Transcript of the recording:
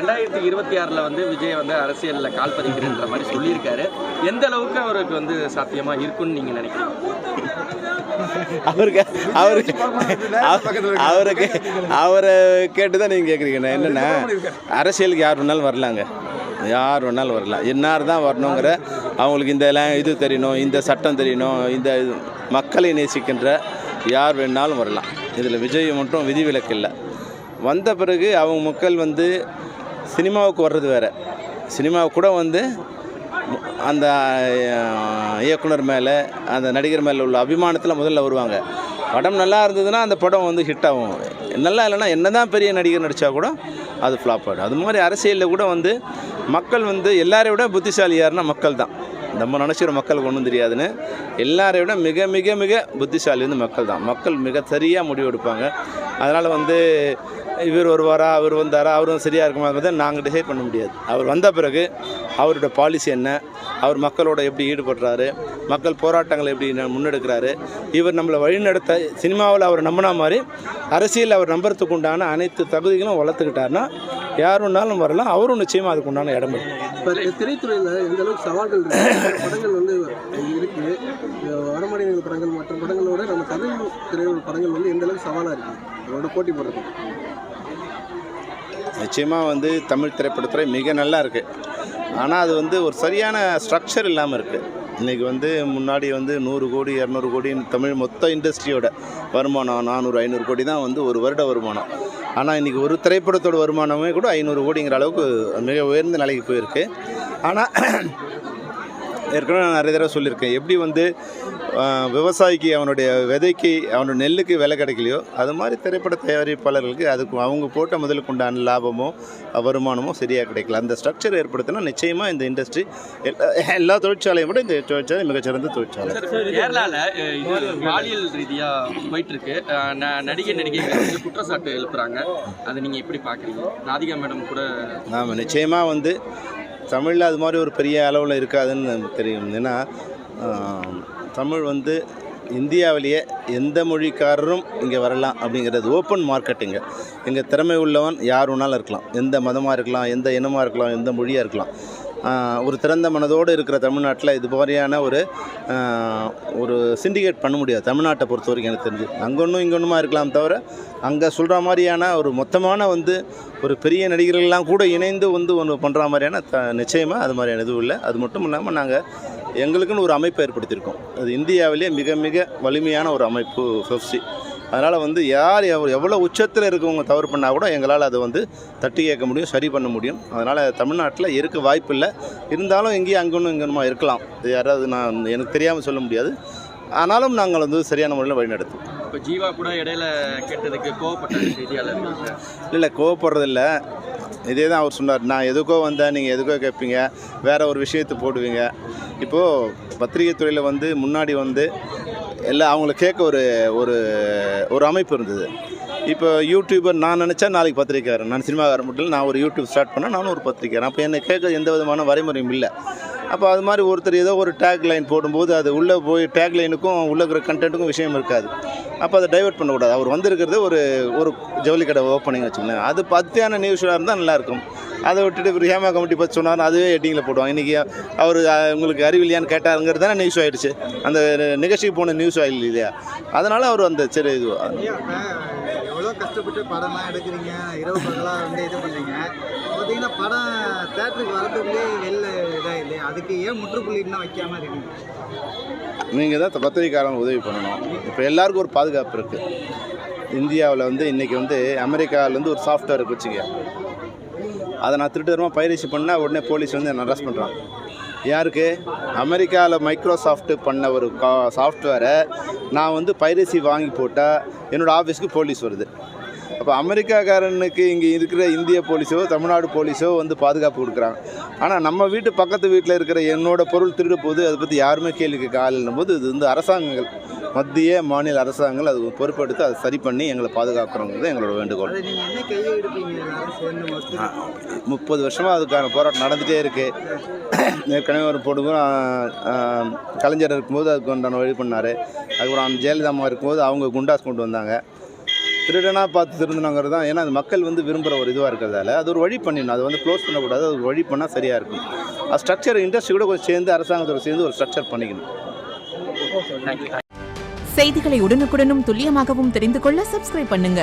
2026 வந்து விஜய் வந்து அரசியலில் கால் பதிக்கிறன்ற மாதிரி சொல்லியிருக்காரு. எந்த அளவுக்கு அவருக்கு வந்து சாத்தியமா இருக்குன்னு நீங்க நினைக்கிறீங்க? அவரை கேட்டு தான் நீங்கள் கேட்குறீங்க. என்னென்னா அரசியலுக்கு யார் வேணாலும் வரலாங்க, யார் வேணாலும் வரலாம். என்னார் தான் வரணுங்கிற அவங்களுக்கு இந்த இது தெரியணும், இந்த சட்டம் தெரியணும், இந்த மக்களை நேசிக்கின்ற யார் வேணாலும் வரலாம். இதில் விஜய் மட்டும் விதிவிலக்கு இல்லை. வந்த பிறகு அவங்க மக்கள் வந்து சினிமாவுக்கு வர்றது வேறு, சினிமாவுக்கு கூட வந்து அந்த இயக்குனர் மேலே அந்த நடிகர் மேலே உள்ள அபிமானத்தில் முதல்ல வருவாங்க. படம் நல்லா இருந்ததுன்னா அந்த படம் வந்து ஹிட் ஆகும். நல்லா இல்லைன்னா என்ன தான் பெரிய நடிகர் நடித்தா கூட அது ஃப்ளாப் ஆகிடும். அது மாதிரி அரசியலில் கூட வந்து மக்கள் வந்து எல்லாரை விட புத்திசாலி யாருன்னா மக்கள் தான். நம்ம நினச்சிக்கிற மக்களுக்கு ஒன்றும் தெரியாதுன்னு, எல்லாரை விட மிக மிக மிக புத்திசாலி வந்து மக்கள் தான். மக்கள் மிக சரியாக முடிவு எடுப்பாங்க. அதனால் வந்து இவர் வருவாரா, அவர் வந்தாரா, அவரும் சரியாக இருக்குமா நாங்கள் டிசைட் பண்ண முடியாது. அவர் வந்த பிறகு அவரோட பாலிசி என்ன, அவர் மக்களோட எப்படி ஈடுபடுறாரு, மக்கள் போராட்டங்களை எப்படி முன்னெடுக்கிறாரு, இவர் நம்மளை வழிநடத்த சினிமாவில் அவர் நம்பினா மாதிரி அரசியல் அவர் நம்புறதுக்கு உண்டான அனைத்து தகுதிகளும் வளர்த்துக்கிட்டாருன்னா யார் வேணாலும் வரலாம். அவரும் நிச்சயமாக அதுக்கு உண்டான இடம் இருக்குது. இப்போ திரைத்துறையில் எந்த அளவுக்கு சவால்கள் படங்கள் வந்து இருக்குது, வடமாநில படங்கள் மற்ற படங்களோட நம்ம தமிழ் திரையுடைய படங்கள் வந்து எந்த அளவுக்கு சவாலாக இருக்குது அதோட போட்டி போடுறது? நிச்சயமாக வந்து தமிழ் திரைப்படத்துறை மிக நல்லா இருக்குது. ஆனால் அது வந்து ஒரு சரியான ஸ்ட்ரக்சர் இல்லாமல் இருக்குது. இன்றைக்கி வந்து முன்னாடி வந்து 100 கோடி 200 கோடி தமிழ் மொத்த இண்டஸ்ட்ரியோட வருமானம் 400-500 கோடி தான் வந்து ஒரு வருட வருமானம். ஆனால் இன்றைக்கி ஒரு திரைப்படத்தோட வருமானமே கூட 500 கோடிங்கிற அளவுக்கு மிக உயர்ந்த நிலைக்கு போயிருக்கு. ஆனால் ஏற்கனவே நான் நிறைய தடவை சொல்லியிருக்கேன், எப்படி வந்து விவசாயிக்கு அவனுடைய விதைக்கு அவனோட நெல்லுக்கு விலை கிடைக்கலையோ அது மாதிரி திரைப்பட தயாரிப்பாளர்களுக்கு அதுக்கு அவங்க போட்ட முதலுக்கு உண்டான லாபமோ வருமானமோ சரியாக கிடைக்கல. அந்த ஸ்ட்ரக்சர் ஏற்படுத்தினா நிச்சயமாக இந்த இண்டஸ்ட்ரி எல்லா தொழிற்சாலையும் விட இந்த தொழிற்சாலை மிகச்சிறந்த தொழிற்சாலை. கேரளாவில் பாலியல் ரீதியாக போயிட்டுருக்கு. நடிகைகள் குற்றச்சாட்டு எழுப்புறாங்க. அதை நீங்கள் எப்படி பார்க்குறீங்க? ராதிகா மேடம் கூட ஆமாம், நிச்சயமாக வந்து தமிழில் அது மாதிரி ஒரு பெரிய அளவில் இருக்காதுன்னு நமக்கு தெரியும். ஏன்னா தமிழ் வந்து இந்தியாவிலேயே எந்த மொழிக்காரரும் இங்கே வரலாம் அப்படிங்கிறது ஓப்பன் மார்க்கெட்டுங்க. இங்கே திறமை உள்ளவன் யார் வேணாலும் இருக்கலாம், எந்த மதமாக இருக்கலாம், எந்த இனமாக இருக்கலாம், எந்த மொழியாக இருக்கலாம். ஒரு திறந்த மனதோடு இருக்கிற தமிழ்நாட்டில் இது மாதிரியான ஒரு சிண்டிகேட் பண்ண முடியாது தமிழ்நாட்டை பொறுத்த வரைக்கும். எனக்கு தெரிஞ்சு அங்கே ஒன்றும் இங்கே ஒன்றுமா இருக்கலாம் தவிர அங்கே சொல்கிற மாதிரியான ஒரு மொத்தமான வந்து ஒரு பெரிய நடிகர்கள்லாம் கூட இணைந்து வந்து ஒன்று பண்ணுற மாதிரியான நிச்சயமாக அது மாதிரியான எதுவும் இல்லை. அது மட்டும் இல்லாமல் நாங்கள் எங்களுக்குன்னு ஒரு அமைப்பை ஏற்படுத்தியிருக்கோம். அது இந்தியாவிலேயே மிக மிக வலிமையான ஒரு அமைப்பு FEFC. அதனால் வந்து யார் எவ்வளோ உச்சத்தில் இருக்கவங்க தவறு பண்ணால் கூட எங்களால் அதை வந்து தட்டி கேட்க முடியும், சரி பண்ண முடியும். அதனால் தமிழ்நாட்டில் இருக்க வாய்ப்பு இல்லை. இருந்தாலும் எங்கேயும் அங்கொன்னும் இங்கேனுமா இருக்கலாம். இது யாராவது எனக்கு தெரியாமல் சொல்ல முடியாது. ஆனாலும் நாங்கள் வந்து சரியான முறையில் வழிநடத்தும். இப்போ ஜீவா கூட இடையில கேட்டதுக்கு கோவப்பட்ட செய்தியாளர் இல்லை, கோவப்படுறதில்ல. இதே தான் அவர் சொன்னார், நான் எதுக்கோ வந்தேன், நீங்கள் எதுக்கோ கேட்பீங்க, வேறு ஒரு விஷயத்தை போடுவீங்க. இப்போது பத்திரிகை துறையில் வந்து முன்னாடி வந்து எல்லாம் அவங்கள கேட்க ஒரு அமைப்பு இருந்தது. இப்போ யூடியூபர் நான் நினச்சா நாளைக்கு பத்திரிக்கைக்காரன், நான் சினிமாக்காரன் மட்டும் இல்லை, நான் ஒரு யூடியூப் ஸ்டார்ட் பண்ணால் நானும் ஒரு பத்திரிக்கைக்காரன். அப்போ என்னை கேட்க எந்த விதமான வரைமுறையும் இல்லை. அப்போ அது மாதிரி ஒருத்தர் ஏதோ ஒரு டேக் லைன் போடும்போது அது உள்ளே போய் டேக் லைனுக்கும் உள்ளே இருக்கிற கண்டென்ட்டுக்கும் விஷயம் இருக்காது. அப்போ அதை டைவெர்ட் பண்ணக்கூடாது. அவர் வந்திருக்கிறது ஒரு ஜவுளி கடை ஓப்பனிங் வச்சுக்கோங்க, அது பற்றியான நியூஸாக இருந்தால் நல்லாயிருக்கும். அதை விட்டுட்டு இப்போ ஹேமா கமிட்டி பற்றி சொன்னார், அதுவே எட்டிங்கில் போடுவாங்க. இன்றைக்கி அவர் உங்களுக்கு அறிவில்லையான்னு கேட்டாருங்கிறது தானே நியூஸ் ஆகிடுச்சு, அந்த நிகழ்ச்சிக்கு போன நியூஸ் ஆகி இல்லையா? அதனால் அவர் அந்த சரி இது எவ்வளோ கஷ்டப்பட்டு படம்லாம் எடுக்கிறீங்க, இரவு பகலாக வந்து இது பண்ணுறீங்க. பார்த்தீங்கன்னா படம் தேட்டருக்கு வரதுக்குள்ளே வெளில இதாக இல்லையா? அதுக்கு ஏன் முற்றுப்புள்ளின்னா வைக்காமல் இருக்கீங்க? நீங்கள் தான் பத்திரிக்கைக்காரங்க உதவி பண்ணணும். இப்போ எல்லாருக்கும் ஒரு பாதுகாப்பு இருக்குது. இந்தியாவில் வந்து இன்றைக்கி வந்து அமெரிக்காவிலேருந்து ஒரு சாஃப்ட்வேர் இருக்குது வச்சுக்க, அதை நான் திருட்டுத்தரமாக பைரசி பண்ணால் உடனே போலீஸ் வந்து என்ன அரெஸ்ட் பண்ணுறாங்க. யாருக்கு? அமெரிக்காவில் மைக்ரோசாஃப்ட் பண்ண ஒரு சாஃப்ட்வேரை நான் வந்து பைரசி வாங்கி போட்டால் என்னோடய ஆஃபீஸுக்கு போலீஸ் வருது. அப்போ அமெரிக்காக்காரனுக்கு இங்கே இருக்கிற இந்திய போலீஸோ தமிழ்நாடு போலீஸோ வந்து பாதுகாப்பு கொடுக்குறாங்க. ஆனால் நம்ம வீட்டு பக்கத்து வீட்டில் இருக்கிற என்னோடய பொருள் திருடு போது அதை பற்றி யாருமே கேள்வி கேட்க ஆள் இல்லைம்போது இது வந்து அரசாங்கங்கள், மத்திய மாநில அரசாங்கங்கள் அது பொறுப்பெடுத்து அதை சரி பண்ணி எங்களை பாதுகாக்கிறோங்கிறது எங்களோட வேண்டுகோள். 30 வருஷமாக அதுக்கான போராட்டம் நடந்துகிட்டே இருக்குது. ஏற்கனவே ஒரு கலைஞர் இருக்கும்போது அதுக்கு உண்டான வழி பண்ணார். அதுக்கப்புறம் ஜெயலலிதா அம்மா இருக்கும்போது அவங்க குண்டாஸ் கொண்டு வந்தாங்க. திருடனாக பார்த்து திருந்தணுங்கிறது தான். ஏன்னா அது மக்கள் வந்து விரும்புகிற ஒரு இதுவாக இருக்கிறதால அது ஒரு வழி பண்ணிடணும். அதை வந்து க்ளோஸ் பண்ணக்கூடாது, அது ஒரு வழி பண்ணால் சரியாக இருக்கும். அது ஸ்ட்ரக்சர் இண்டஸ்ட்ரி கூட கொஞ்சம் சேர்ந்து அரசாங்கத்தோட சேர்ந்து ஒரு ஸ்ட்ரக்சர் பண்ணிக்கணும். தேங்க்யூ. செய்திகளை உடனுக்குடனும் துல்லியமாகவும் தெரிந்து கொள்ள சப்ஸ்கிரைப் பண்ணுங்க.